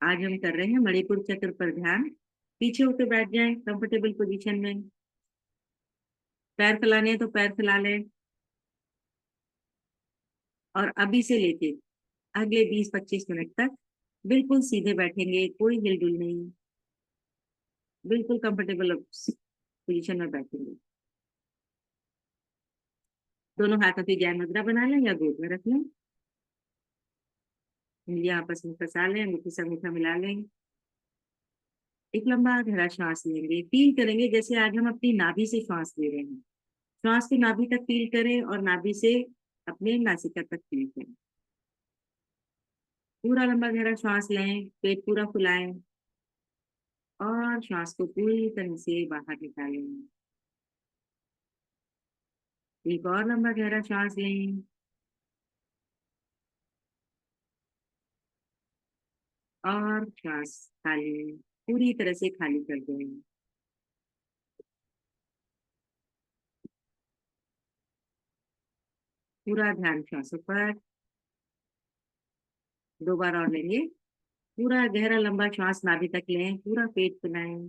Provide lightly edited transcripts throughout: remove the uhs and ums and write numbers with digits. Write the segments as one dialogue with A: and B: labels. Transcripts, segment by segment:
A: आज हम कर रहे हैं मणिपुर चक्र पर ध्यान। पीछे होकर बैठ जाएं कंफर्टेबल पोजीशन में। पैर फैलाने हैं तो पैर फैला लें। और अभी से लेके अगले 20-25 मिनट तक बिल्कुल सीधे बैठेंगे, कोई हिलडुल नहीं। बिल्कुल कंफर्टेबल पोजीशन में बैठेंगे। दोनों हाथों की ज्ञान मुद्रा बना लें या गोद में रख लें। उंगलियां आपस में फंसा लें, अंगूठी से अंगूठा मिला लें। एक लंबा गहरा श्वास लेंगे, फील करेंगे जैसे आज हम अपनी नाभि से श्वास ले रहे हैं। श्वास को नाभि तक फील करें और नाभि से अपने नासिका तक फील करें। पूरा लंबा गहरा श्वास लें, पेट पूरा फुलाएं और श्वास को पूरी तरह से बाहर निकालें। एक और लंबा गहरा श्वास लें और श्वास खाली, पूरी तरह से खाली कर दें। पूरा ध्यान श्वासों पर। दो बार और लेंगे। पूरा गहरा लंबा श्वास नाभि तक लें, पूरा पेट फुलाएं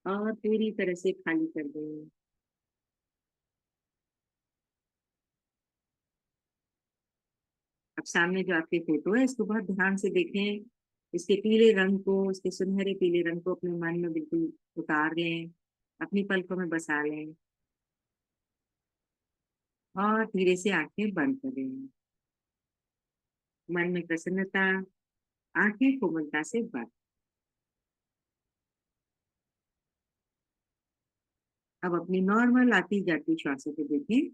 A: और पूरी तरह से खाली कर दें। अब सामने जो आपकी फोटो है इसको बहुत ध्यान से देखें। इसके पीले रंग को, इसके सुनहरे पीले रंग को अपने मन में बिल्कुल उतार लें, अपनी पलकों में बसा लें और धीरे से आंखें बंद करें। मन में प्रसन्नता, आंखें कोमलता से बंद। अब अपनी नॉर्मल आती जाती श्वासों को देखें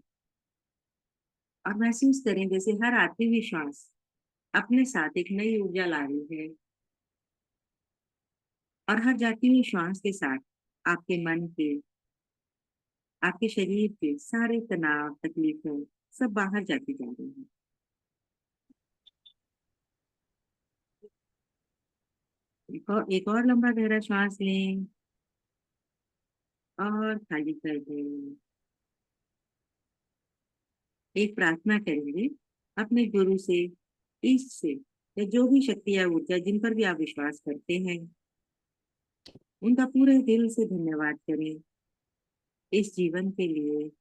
A: और महसूस करें जैसे हर आती हुई श्वास अपने साथ एक नई ऊर्जा ला रही है और हर जाती हुई श्वास के साथ आपके मन के, आपके शरीर के सारे तनाव तकलीफें सब बाहर जाती जा रही हैं। एक और लंबा गहरा श्वास लें और खाली कर दें। एक प्रार्थना करेंगे अपने गुरु से, ईश्वर से, या जो भी शक्ति या ऊर्जा जिन पर भी आप विश्वास करते हैं उनका पूरे दिल से धन्यवाद करें, इस जीवन के लिए,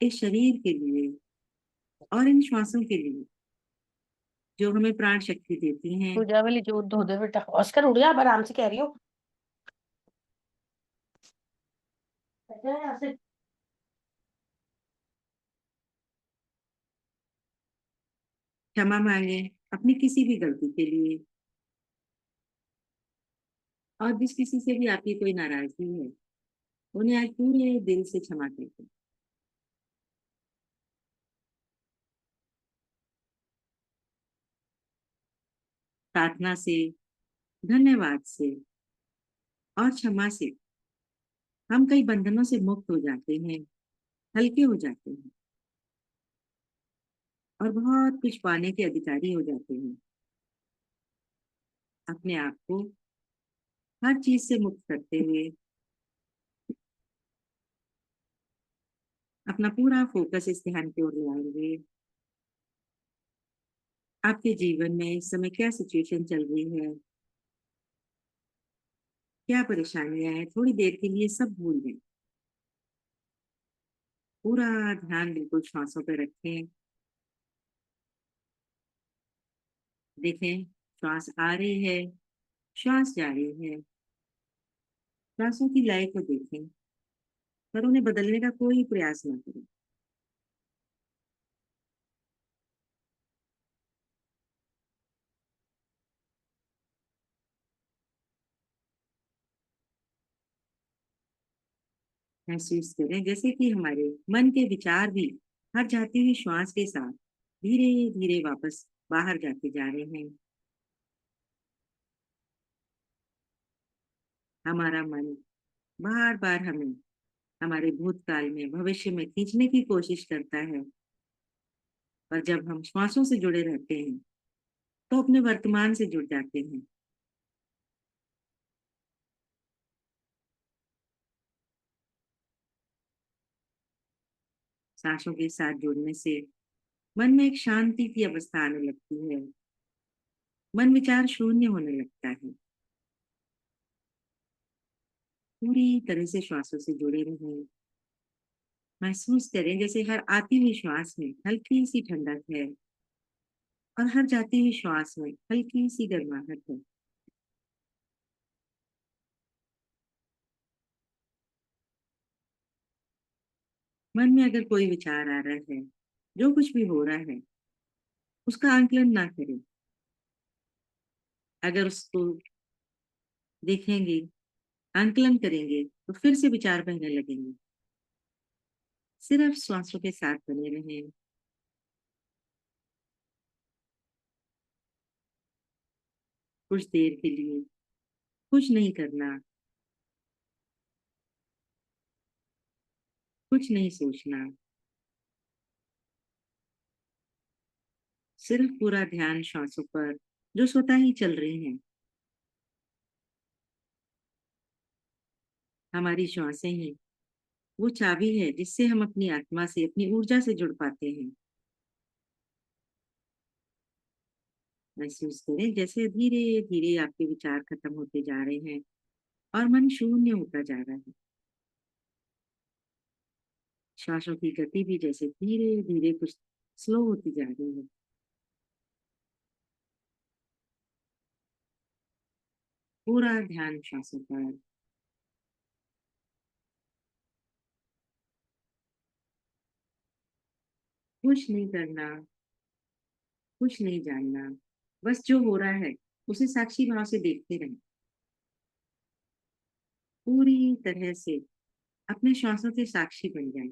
A: इस शरीर के लिए और इन श्वासों के लिए जो हमें प्राण शक्ति देती हैं।
B: पूजा वाली जो धो दे बेटा, ऑस्कर उड़ गया, अब आराम से कह रही हूँ। यहाँ से
A: क्षमा मांगे अपनी किसी भी गलती के लिए, और जिस किसी से भी आपकी कोई नाराजगी है उन्हें आज पूरे दिल से क्षमा कर दें। प्रार्थना से, धन्यवाद से और क्षमा से हम कई बंधनों से मुक्त हो जाते हैं, हल्के हो जाते हैं और बहुत कुछ पाने के अधिकारी हो जाते हैं। अपने आप को हर चीज से मुक्त करते हुए अपना पूरा फोकस इस ध्यान की ओर ले आएंगे। आपके जीवन में इस समय क्या सिचुएशन चल रही है, क्या परेशानियां हैं, थोड़ी देर के लिए सब भूल गए। पूरा ध्यान बिल्कुल श्वासों पर रखें। देखें श्वास आ रही है, श्वास जा रही है। श्वासों की लय को देखें पर उन्हें बदलने का कोई प्रयास ना करें। महसूस करें जैसे कि हमारे मन के विचार भी हर जाती हुई श्वास के साथ धीरे धीरे वापस बाहर जाते जा रहे हैं। हमारा मन बार बार हमें हमारे भूतकाल में, भविष्य में खींचने की कोशिश करता है, पर जब हम श्वासों से जुड़े रहते हैं तो अपने वर्तमान से जुड़ जाते हैं। सांसों के साथ जुड़ने से मन में एक शांति की अवस्था आने लगती है। मन विचार शून्य होने लगता है। पूरी तरह से श्वासों से जुड़े रहें। महसूस करें जैसे हर आती हुई श्वास में हल्की सी ठंडक है और हर जाती हुई श्वास में हल्की सी गर्माहट है। मन में अगर कोई विचार आ रहा है, जो कुछ भी हो रहा है, उसका आंकलन ना करें। अगर उसको देखेंगे, आंकलन करेंगे, तो फिर से विचार बहने लगेंगे। सिर्फ श्वासों के साथ बने रहें। कुछ देर के लिए कुछ नहीं करना, कुछ नहीं सोचना, सिर्फ पूरा ध्यान श्वासों पर जो स्वतः ही चल रहे हैं। हमारी श्वासें ही वो चाबी है जिससे हम अपनी आत्मा से, अपनी ऊर्जा से जुड़ पाते हैं। महसूस करें जैसे धीरे धीरे आपके विचार खत्म होते जा रहे हैं और मन शून्य होता जा रहा है। श्वासों की गति भी जैसे धीरे धीरे कुछ स्लो होती जा रही है। पूरा ध्यान श्वासों पर। कुछ नहीं करना, कुछ नहीं जानना, बस जो हो रहा है उसे साक्षी भाव से देखते रहें। पूरी तरह से अपने श्वासों के साक्षी बन जाएं।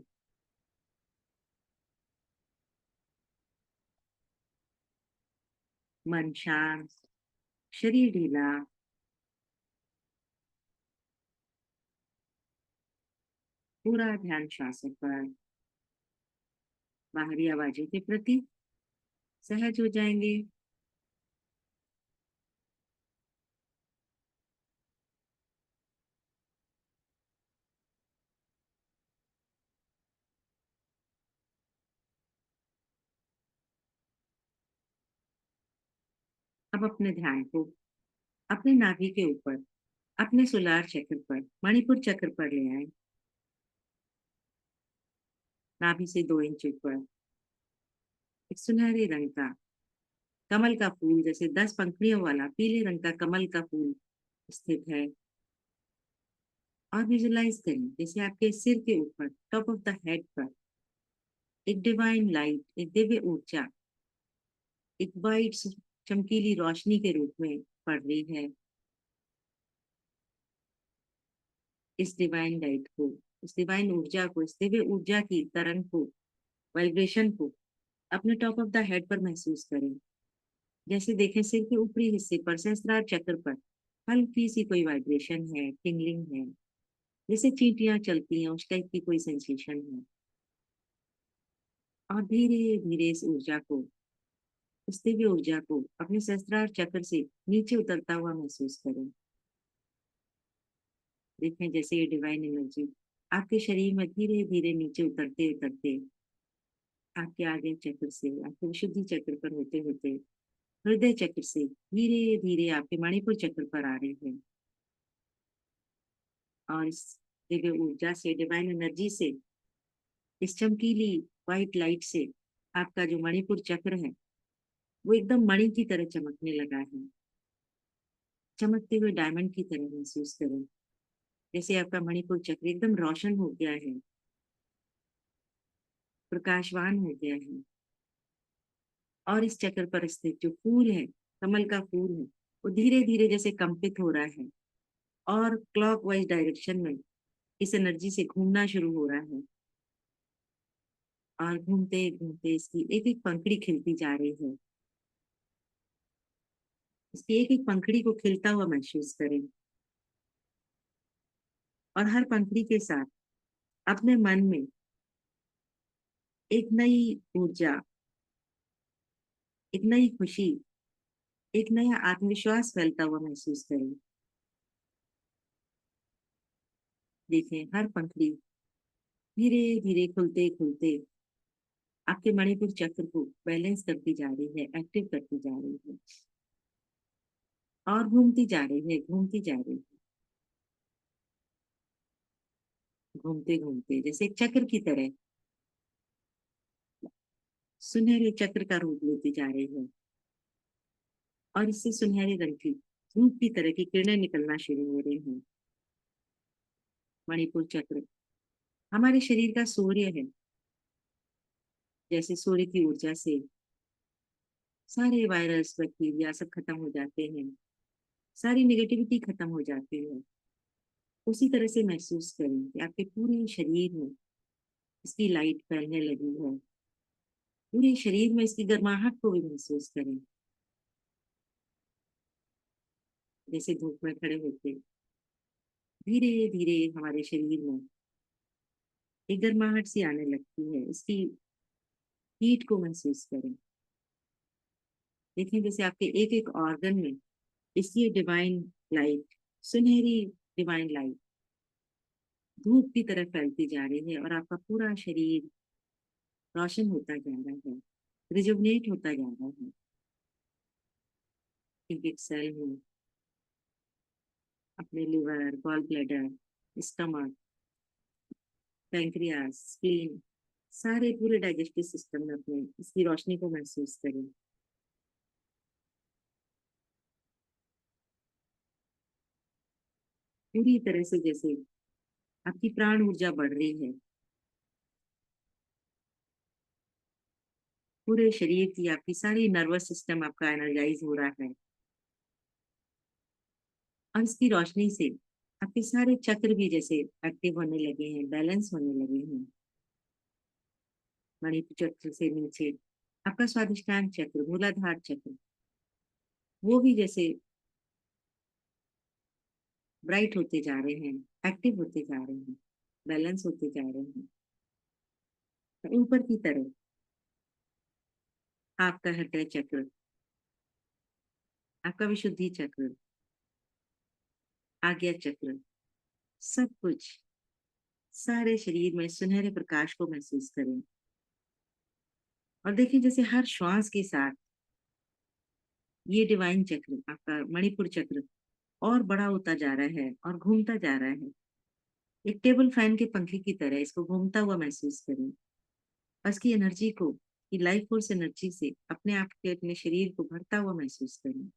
A: मन शांत, शरीर ढीला, पूरा ध्यान श्वासों पर। बाहरी आवाजों के प्रति सहज हो जाएंगे। अब अपने ध्यान को अपने नाभि के ऊपर, अपने सुलार चक्र पर, मणिपुर चक्र पर ले आए। नाभि से 2 इंच ऊपर एक सुनहरे रंग का कमल का फूल, जैसे 10 पंखुड़ियों वाला पीले रंग का कमल का फूल स्थित है। और विजुलाइज करें जैसे आपके सिर के ऊपर, टॉप ऑफ द हेड पर, एक डिवाइन लाइट, एक दिव्य ऊर्जा, एक वाइट चमकीली रोशनी के रूप में पड़ रही है। इस डिवाइन लाइट को, इस डिवाइन ऊर्जा को, इस दिव्य ऊर्जा की तरंग को, वाइब्रेशन को अपने टॉप ऑफ द हेड पर महसूस करें। जैसे देखें सिर के ऊपरी हिस्से पर, सहस्त्रार चक्र पर हल्की सी कोई वाइब्रेशन है, टिंगलिंग है, जैसे चींटियां चलती हैं उस टाइप की कोई सेंसेशन है। और धीरे धीरे इस ऊर्जा को, इस दिव्य ऊर्जा को अपने सहस्त्रार चक्र से नीचे उतरता हुआ महसूस करें। देखें जैसे ये डिवाइन एनर्जी आपके शरीर में धीरे धीरे नीचे उतरते उतरते आपके आगे चक्र से, आपके विशुद्धि चक्र पर होते होते हृदय चक्र से धीरे धीरे आपके मणिपुर चक्र पर आ रहे हैं। और इस दिव्य ऊर्जा से, डिवाइन एनर्जी से, इस चमकीली व्हाइट लाइट से आपका जो मणिपुर चक्र है वो एकदम मणि की तरह चमकने लगा है। चमकते हुए डायमंड की तरह महसूस करें जैसे आपका मणिपुर चक्र एकदम रोशन हो गया है, प्रकाशवान हो गया है। और इस चक्र पर स्थित जो फूल है, कमल का फूल है, वो धीरे धीरे जैसे कंपित हो रहा है और क्लॉकवाइज डायरेक्शन में इस एनर्जी से घूमना शुरू हो रहा है। और घूमते घूमते इसकी एक एक पंखड़ी खिलती जा रही है। इसकी एक एक पंखड़ी को खिलता हुआ महसूस करें। और हर पंखड़ी के साथ अपने मन में एक नई ऊर्जा, एक नई खुशी, एक नया आत्मविश्वास फैलता हुआ महसूस करें। देखें हर पंखड़ी धीरे धीरे खुलते खुलते आपके मणिपुर चक्र को बैलेंस करती जा रही है, एक्टिव करती जा रही है। और घूमती जा रही है, घूमती जा रही है, घूमते घूमते जैसे एक चक्र की तरह सुनहरे चक्र का रूप लेती जा रही है। और इससे सुनहरे रंग की धूप की तरह की किरणें निकलना शुरू हो रही हैं। मणिपुर चक्र हमारे शरीर का सूर्य है। जैसे सूर्य की ऊर्जा से सारे वायरस बैक्टीरिया सब खत्म हो जाते हैं, सारी नेगेटिविटी खत्म हो जाती है। उसी तरह से महसूस करें कि आपके पूरे शरीर में इसकी लाइट फैलने लगी है। पूरे शरीर में इसकी गर्माहट को भी महसूस करें। जैसे धूप में खड़े होते धीरे धीरे हमारे शरीर में एक गर्माहट सी आने लगती है। इसकी हीट को महसूस करें। देखें जैसे आपके एक एक ऑर्गन में इसकी डिवाइन लाइट, सुनहरी डिवाइन लाइट धूप की तरह फैलती जा रही है और आपका पूरा शरीर रोशन होता जा रहा है, रिजुवनेट होता जा रहा है। एक एक सेल में अपने liver, gall bladder, stomach, pancreas, spleen, सारे पूरे डाइजेस्टिव सिस्टम में अपने इसकी रोशनी को महसूस करें। पूरी तरह से जैसे आपकी प्राण ऊर्जा बढ़ रही है। पूरे शरीर की आपकी सारी नर्वस सिस्टम आपका एनर्जाइज हो रहा है। और इसकी रोशनी से आपके सारे चक्र भी जैसे एक्टिव होने लगे हैं, बैलेंस होने लगे हैं। मणिपुर चक्र से नीचे आपका स्वादिष्टान चक्र, मूलाधार चक्र, वो भी जैसे ब्राइट होते जा रहे हैं, एक्टिव होते जा रहे हैं, बैलेंस होते जा रहे हैं। तो ऊपर की तरफ आपका हृदय चक्र, आपका विशुद्धि चक्र, आज्ञा चक्र, सब कुछ सारे शरीर में सुनहरे प्रकाश को महसूस करें। और देखिए जैसे हर श्वास के साथ ये डिवाइन चक्र, आपका मणिपुर चक्र और बड़ा होता जा रहा है और घूमता जा रहा है। एक टेबल फैन के पंखे की तरह इसको घूमता हुआ महसूस करें। और इसकी एनर्जी को, की लाइफ फोर्स एनर्जी से अपने आप के अपने शरीर को भरता हुआ महसूस करें।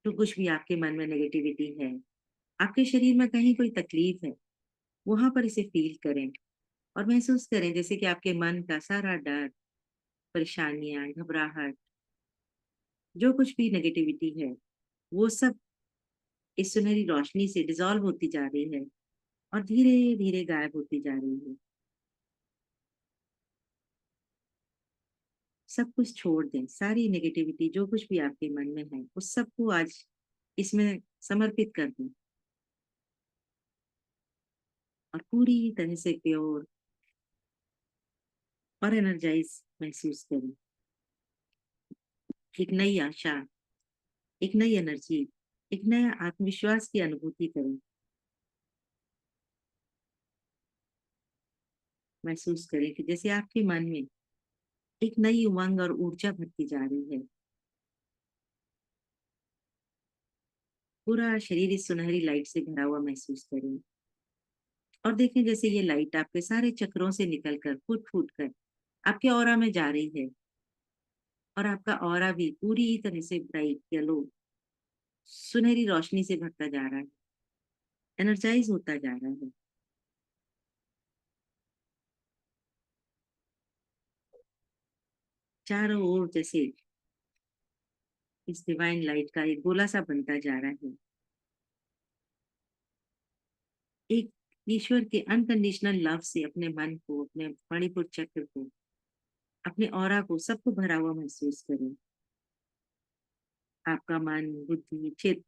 A: जो कुछ भी आपके मन में नेगेटिविटी है, आपके शरीर में कहीं कोई तकलीफ है, वहां पर इसे फील करें और महसूस करें जैसे कि आपके मन का सारा डर, परेशानियां, घबराहट, जो कुछ भी नेगेटिविटी है, वो सब इस सुनहरी रोशनी से डिसॉल्व होती जा रही है और धीरे धीरे गायब होती जा रही है। सब कुछ छोड़ दें, सारी नेगेटिविटी जो कुछ भी आपके मन में है उस सबको आज इसमें समर्पित कर दें और पूरी तरह से प्योर और एनर्जाइज महसूस करें। एक नई आशा, एक नई एनर्जी, एक नया आत्मविश्वास की अनुभूति करें। महसूस करें कि जैसे आपके मन में एक नई उमंग और ऊर्जा भरती जा रही है। पूरा शरीर इस सुनहरी लाइट से भरा हुआ महसूस करें। और देखें जैसे ये लाइट आपके सारे चक्रों से निकलकर फूट फूट कर आपके ऑरा में जा रही है और आपका ऑरा भी पूरी तरह से ब्राइट येलो सुनहरी रोशनी से भरता जा रहा है, एनर्जाइज होता जा रहा है। चारों ओर जैसे इस डिवाइन लाइट का एक गोला सा बनता जा रहा है। एक ईश्वर के अनकंडीशनल लव से अपने मन को, अपने मणिपुर चक्र को, अपने ऑरा को, सबको भरा हुआ महसूस करें। आपका मन, बुद्धि, चित्त,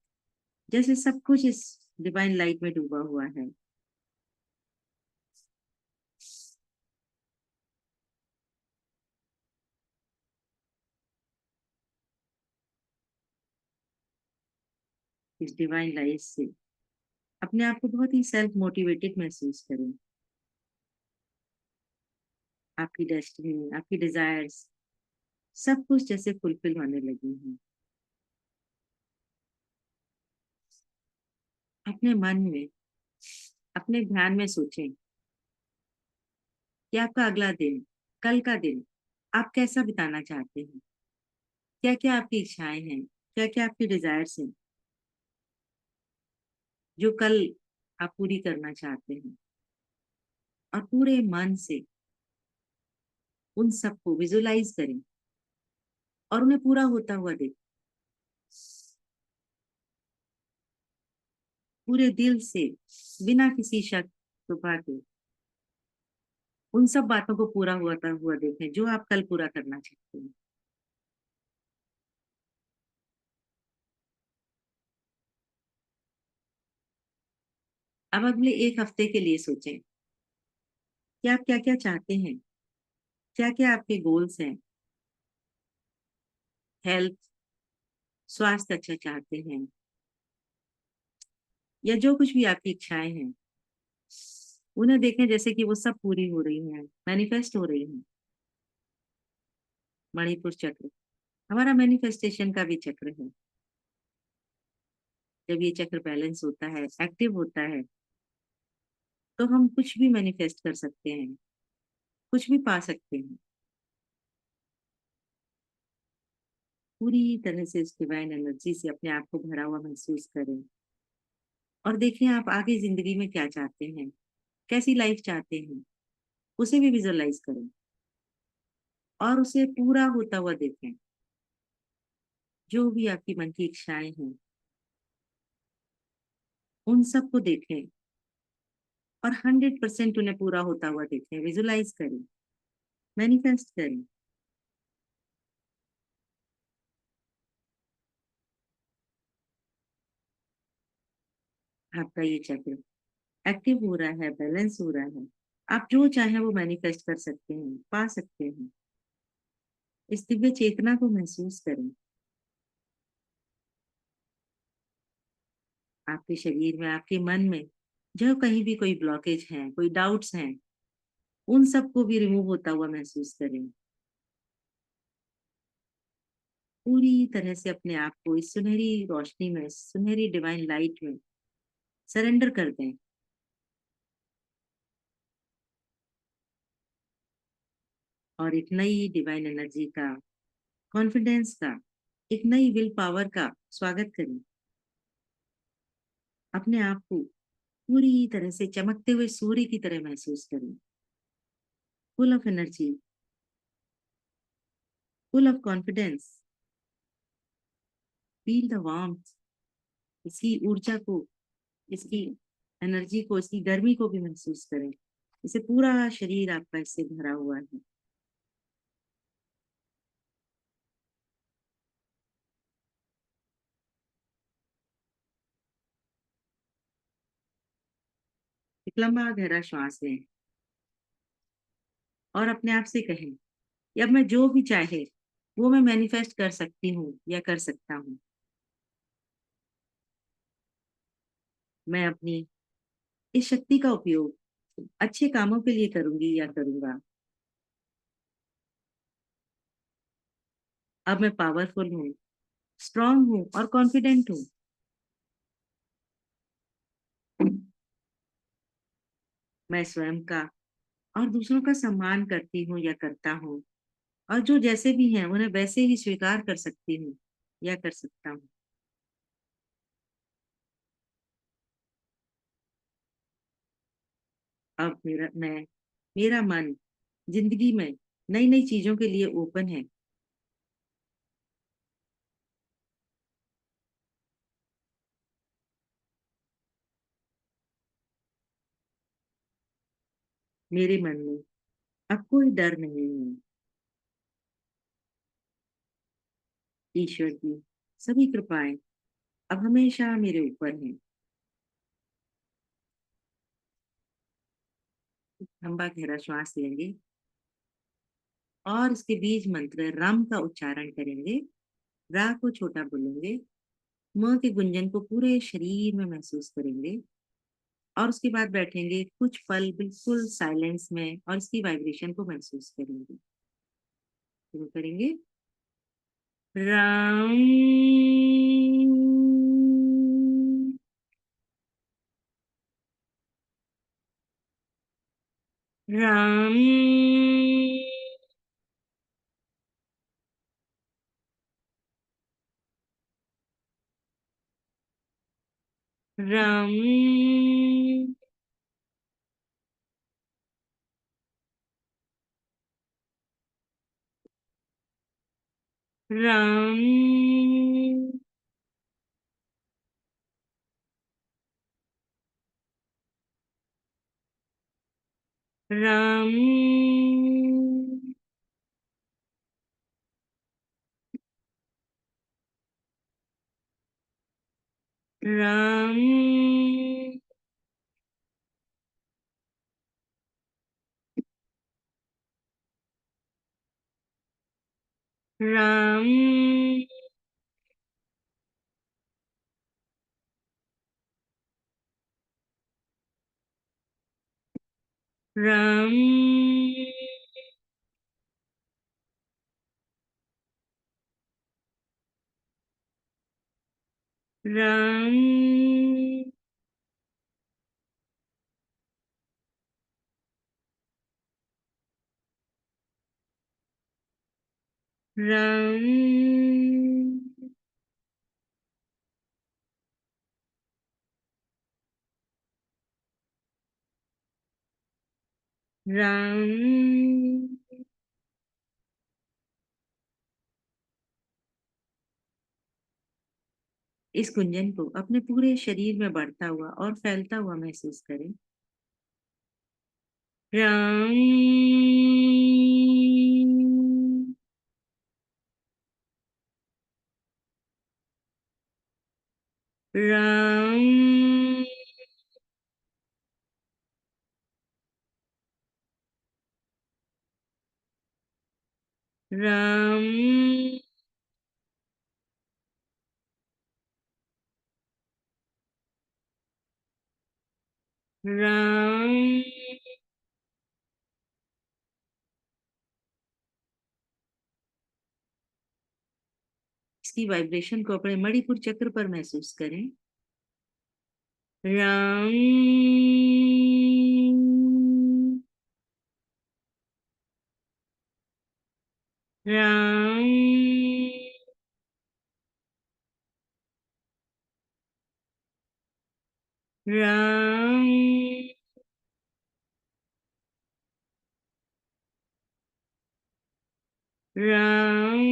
A: जैसे सब कुछ इस डिवाइन लाइट में डूबा हुआ है। इस डिवाइन लाइट से अपने आप को बहुत ही सेल्फ मोटिवेटेड महसूस करें। आपकी डेस्टिनी, आपकी डिजायर्स सब कुछ जैसे फुलफिल होने लगी हैं। अपने मन में, अपने ध्यान में सोचें कि आपका अगला दिन, कल का दिन आप कैसा बिताना चाहते हैं। क्या क्या आपकी इच्छाएं हैं, क्या क्या आपकी डिजायर्स हैं जो कल आप पूरी करना चाहते हैं। और पूरे मन से उन सबको विजुलाइज करें और उन्हें पूरा होता हुआ देखें। पूरे दिल से, बिना किसी शक छुपा के उन सब बातों को पूरा होता हुआ देखें जो आप कल पूरा करना चाहते हैं। अब अगले एक हफ्ते के लिए सोचें कि आप क्या क्या चाहते हैं, क्या क्या आपके गोल्स हैं। हेल्थ, स्वास्थ्य अच्छा चाहते हैं, या जो कुछ भी आपकी इच्छाएं हैं उन्हें देखें जैसे कि वो सब पूरी हो रही हैं, मैनिफेस्ट हो रही हैं। मणिपुर चक्र हमारा मैनिफेस्टेशन का भी चक्र है। जब ये चक्र बैलेंस होता है, एक्टिव होता है, तो हम कुछ भी मैनिफेस्ट कर सकते हैं, कुछ भी पा सकते हैं। पूरी तरह से इस डिवाइन एनर्जी से अपने आप को भरा हुआ महसूस करें और देखें आप आगे जिंदगी में क्या चाहते हैं, कैसी लाइफ चाहते हैं, उसे भी विजुअलाइज करें और उसे पूरा होता हुआ देखें। जो भी आपकी मन की इच्छाएं हैं उन सबको देखें और 100% उन्हें पूरा होता हुआ देखें, विजुलाइज करें, मैनिफेस्ट करें। आपका ये चक्र एक्टिव हो रहा है, बैलेंस हो रहा है। आप जो चाहें वो मैनिफेस्ट कर सकते हैं, पा सकते हैं। इस दिव्य चेतना को महसूस करें। आपके शरीर में, आपके मन में जो कहीं भी कोई ब्लॉकेज है, कोई डाउट्स हैं, उन सबको भी रिमूव होता हुआ महसूस करें। पूरी तरह से अपने आप को इस सुनहरी रोशनी में, सुनहरी डिवाइन लाइट में सरेंडर कर दें और एक नई डिवाइन एनर्जी का, कॉन्फिडेंस का, एक नई विल पावर का स्वागत करें। अपने आप को पूरी तरह से चमकते हुए सूर्य की तरह महसूस करें, full of energy, full of confidence. Feel the warmth, इसकी ऊर्जा को, इसकी एनर्जी को, इसकी गर्मी को भी महसूस करें। इसे पूरा शरीर आपका इससे भरा हुआ है। एक लंबा गहरा श्वास लें और अपने आप से कहें कि अब मैं जो भी चाहे वो मैं मैनिफेस्ट कर सकती हूँ या कर सकता हूँ। मैं अपनी इस शक्ति का उपयोग अच्छे कामों के लिए करूंगी या करूंगा। अब मैं पावरफुल हूँ, स्ट्रांग हूँ और कॉन्फिडेंट हूँ। मैं स्वयं का और दूसरों का सम्मान करती हूँ या करता हूँ, और जो जैसे भी हैं उन्हें वैसे ही स्वीकार कर सकती हूँ या कर सकता हूँ। अब मेरा मन जिंदगी में नई नई चीजों के लिए ओपन है। मेरे मन में अब कोई डर नहीं है। ईश्वर की सभी कृपाएं अब हमेशा मेरे ऊपर हैं। लंबा गहरा श्वास लेंगे और इसके बीज मंत्र रम का उच्चारण करेंगे। रा को छोटा बोलेंगे, म के गुंजन को पूरे शरीर में महसूस करेंगे और उसके बाद बैठेंगे कुछ पल बिल्कुल साइलेंस में और इसकी वाइब्रेशन को महसूस करेंगे। शुरू करेंगे। राम राम राम राम राम राम राम राम राम राम। राम। इस गुंजन को अपने पूरे शरीर में बढ़ता हुआ और फैलता हुआ महसूस करें। राम राम राम राम इसकी वाइब्रेशन को अपने मणिपुर चक्र पर महसूस करें। राम राम राम राम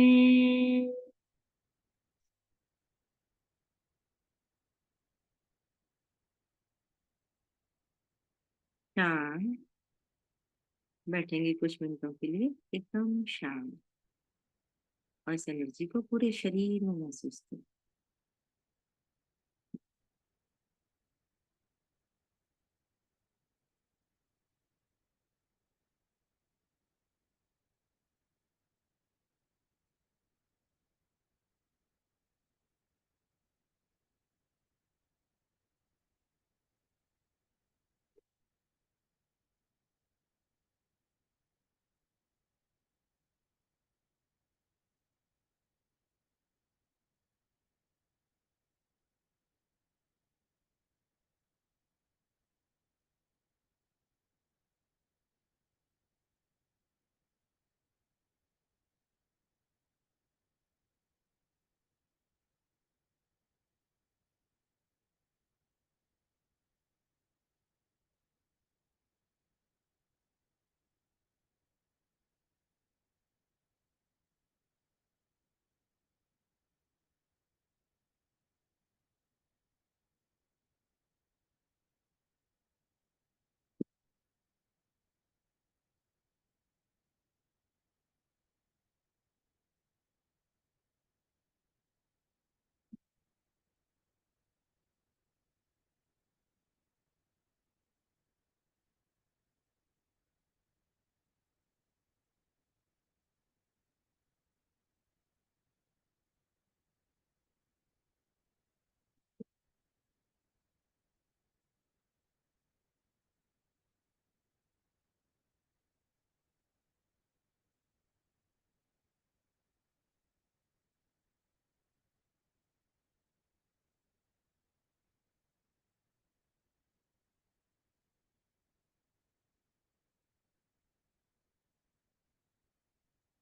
A: शांत। बैठेंगे कुछ मिनटों के लिए एकदम शांत और इस एनर्जी को पूरे शरीर में महसूस करें।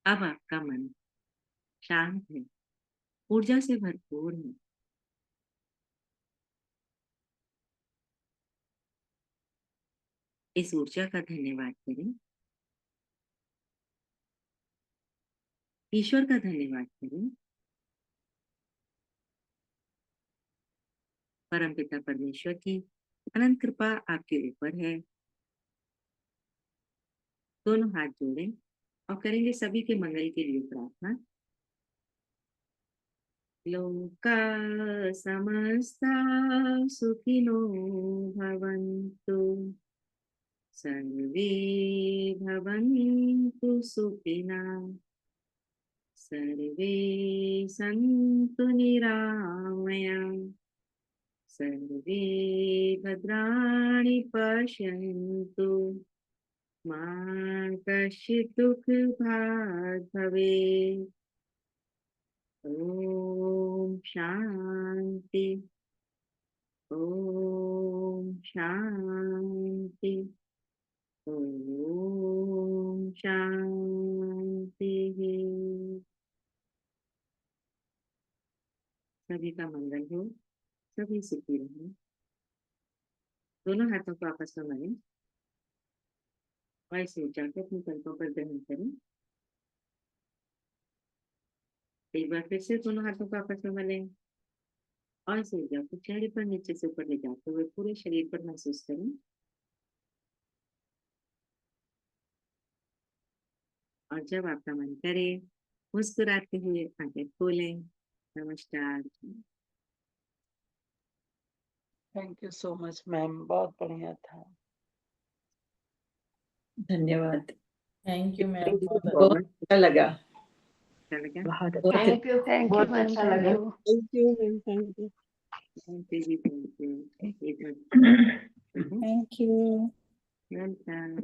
A: अब आपका मन शांत है, ऊर्जा से भरपूर है। इस ऊर्जा का धन्यवाद करें, ईश्वर का धन्यवाद करें, परमपिता परमेश्वर की अनंत कृपा आपके ऊपर है। दोनों हाथ जोड़ें और करेंगे सभी के मंगल के लिए प्रार्थना। लोका समस्ता सुखिनो भवन्तु, सर्वे भवन्तु सुखिनः, सर्वे सन्तु निरामयाः, सर्वे भद्राणि पश्यन्तु, मा कश्चित् दुःखभाग् भवेत्। ओम शांति, ओम शांति, ओम शांति। सभी का मंगल हो, सभी सुखी रहें। दोनों हाथों को आपस में मलें और इस ऊर्जा को अपनी पलकों पर ग्रहण करें। एक बार फिर से दोनों हाथों को आपस में मलें और इस ऊर्जा को चेहरे पर नीचे से ऊपर ले जाते हुए पूरे शरीर पर महसूस करें। और जब आपका मन करे मुस्कुराते हुए आंखें खोलें। नमस्कार।
C: Thank you so much ma'am, बहुत बढ़िया था।
D: धन्यवाद।
B: थैंक यू मैम,
D: बहुत अच्छा लगा।
A: अच्छा लगा?
D: बहुत अच्छा।
B: थैंक यू
E: बहुत
B: मैम,
E: अच्छा
B: थैंक
E: लगा।
B: You.
E: Thank you ma'am, thank you.
A: Thank you. एक मिनट।
B: Thank you.
A: वेलकम।